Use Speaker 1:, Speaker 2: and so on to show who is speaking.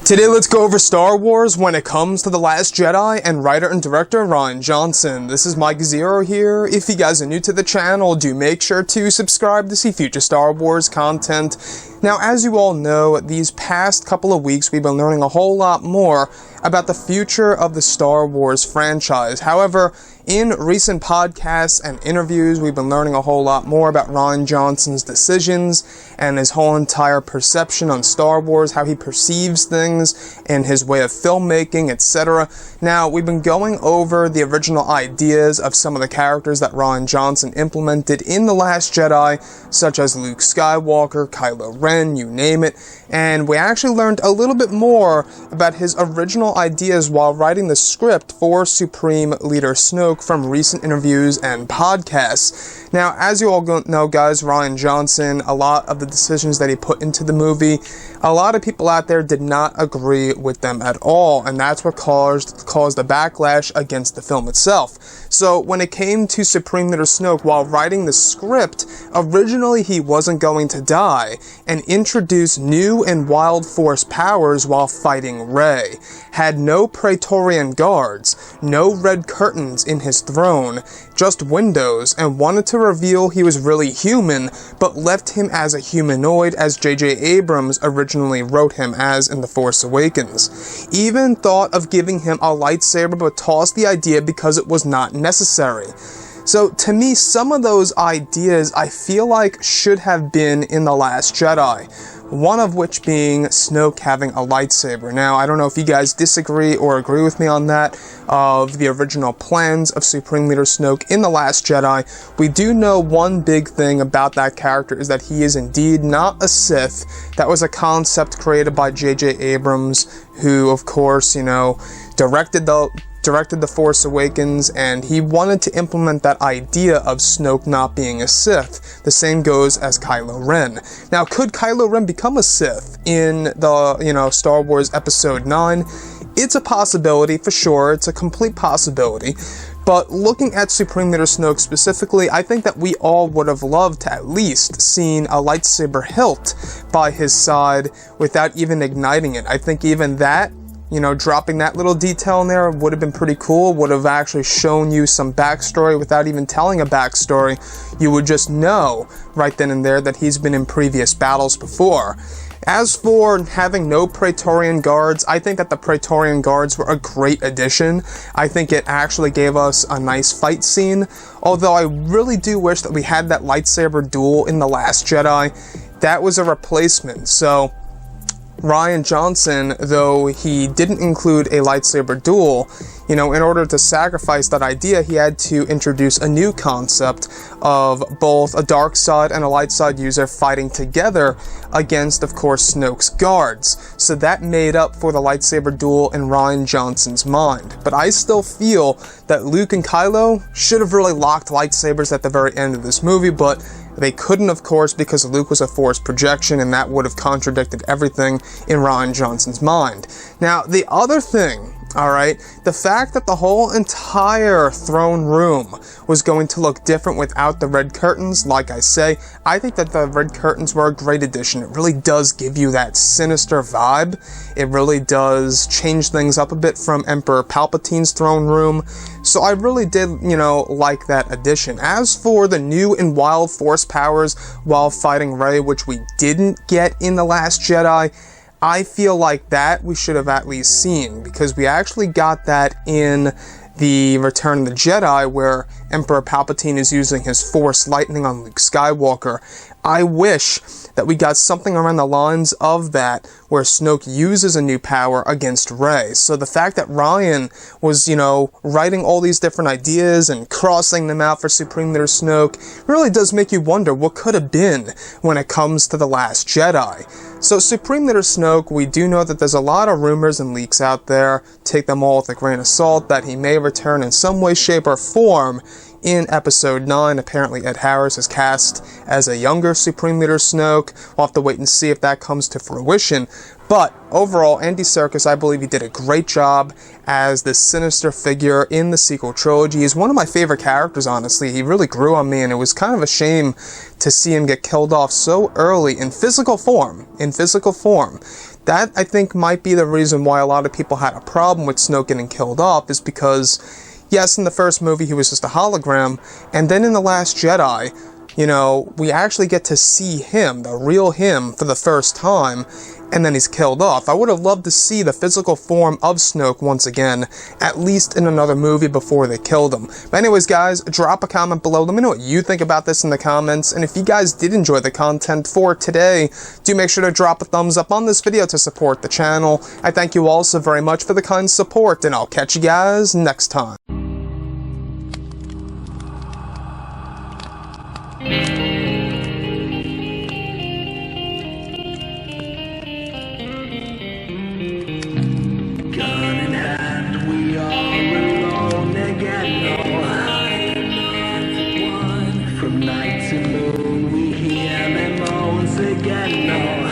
Speaker 1: Today let's go over Star Wars when it comes to The Last Jedi and writer and director Rian Johnson. This is Mike Zero here. If you guys are new to the channel, do make sure to subscribe to see future Star Wars content. Now, as you all know, these past couple of weeks we've been learning a whole lot more about the future of the Star Wars franchise. However, in recent podcasts and interviews, we've been learning a whole lot more about Rian Johnson's decisions and his whole entire perception on Star Wars, how he perceives things, and his way of filmmaking, etc. Now, we've been going over the original ideas of some of the characters that Rian Johnson implemented in The Last Jedi, such as Luke Skywalker, Kylo Ren, you name it, and we actually learned a little bit more about his original ideas while writing the script for Supreme Leader Snoke from recent interviews and podcasts. Now, as you all know, guys, Rian Johnson, a lot of the decisions that he put into the movie, a lot of people out there did not agree with them at all, and that's what caused a backlash against the film itself. So when it came to Supreme Leader Snoke, while writing the script, originally he wasn't going to die and introduce new and wild force powers while fighting Rey, had no Praetorian guards, no red curtains in his throne, just windows, and wanted to reveal he was really human, but left him as a humanoid as J.J. Abrams originally wrote him as in The Force Awakens. Even thought of giving him a lightsaber, but tossed the idea because it was not necessary. So, to me, some of those ideas I feel like should have been in The Last Jedi. One of which being Snoke having a lightsaber. Now, I don't know if you guys disagree or agree with me on that, of the original plans of Supreme Leader Snoke in The Last Jedi. We do know one big thing about that character is that he is indeed not a Sith. That was a concept created by J.J. Abrams, who, of course, directed The Force Awakens, and he wanted to implement that idea of Snoke not being a Sith. The same goes as Kylo Ren. Now, could Kylo Ren become a Sith in the, Star Wars Episode 9? It's a possibility, for sure. It's a complete possibility. But looking at Supreme Leader Snoke specifically, I think that we all would have loved to at least seen a lightsaber hilt by his side without even igniting it. I think even that, dropping that little detail in there would have been pretty cool, would have actually shown you some backstory without even telling a backstory. You would just know right then and there that he's been in previous battles before. As for having no Praetorian guards, I think that the Praetorian guards were a great addition. I think it actually gave us a nice fight scene, although I really do wish that we had that lightsaber duel in The Last Jedi. That was a replacement, so Rian Johnson, though he didn't include a lightsaber duel, in order to sacrifice that idea, he had to introduce a new concept of both a dark side and a light side user fighting together against, of course, Snoke's guards. So that made up for the lightsaber duel in Rian Johnson's mind. But I still feel that Luke and Kylo should have really locked lightsabers at the very end of this movie, but they couldn't, of course, because Luke was a Force projection, and that would have contradicted everything in Rian Johnson's mind. Now, the other thing, alright, the fact that the whole entire throne room was going to look different without the red curtains, like I say, I think that the red curtains were a great addition. It really does give you that sinister vibe. It really does change things up a bit from Emperor Palpatine's throne room. So I really did, like that addition. As for the new and wild force powers while fighting Rey, which we didn't get in The Last Jedi, I feel like that we should have at least seen, because we actually got that in the Return of the Jedi, where Emperor Palpatine is using his Force lightning on Luke Skywalker. I wish that we got something around the lines of that, where Snoke uses a new power against Rey. So the fact that Rian was, writing all these different ideas and crossing them out for Supreme Leader Snoke really does make you wonder what could have been when it comes to The Last Jedi. So Supreme Leader Snoke, we do know that there's a lot of rumors and leaks out there, take them all with a grain of salt, that he may return in some way, shape, or form in Episode 9. Apparently Ed Harris is cast as a younger Supreme Leader Snoke. We'll have to wait and see if that comes to fruition. But overall, Andy Serkis, I believe he did a great job as this sinister figure in the sequel trilogy. He's one of my favorite characters, honestly. He really grew on me, and it was kind of a shame to see him get killed off so early in physical form. That, I think, might be the reason why a lot of people had a problem with Snoke getting killed off, is because, yes, in the first movie he was just a hologram, and then in The Last Jedi, you know, we actually get to see him, the real him, for the first time, and then he's killed off. I would have loved to see the physical form of Snoke once again, at least in another movie before they killed him. But anyways, guys, drop a comment below. Let me know what you think about this in the comments, and if you guys did enjoy the content for today, do make sure to drop a thumbs up on this video to support the channel. I thank you all so very much for the kind support, and I'll catch you guys next time.
Speaker 2: From night to moon, we hear them moans again.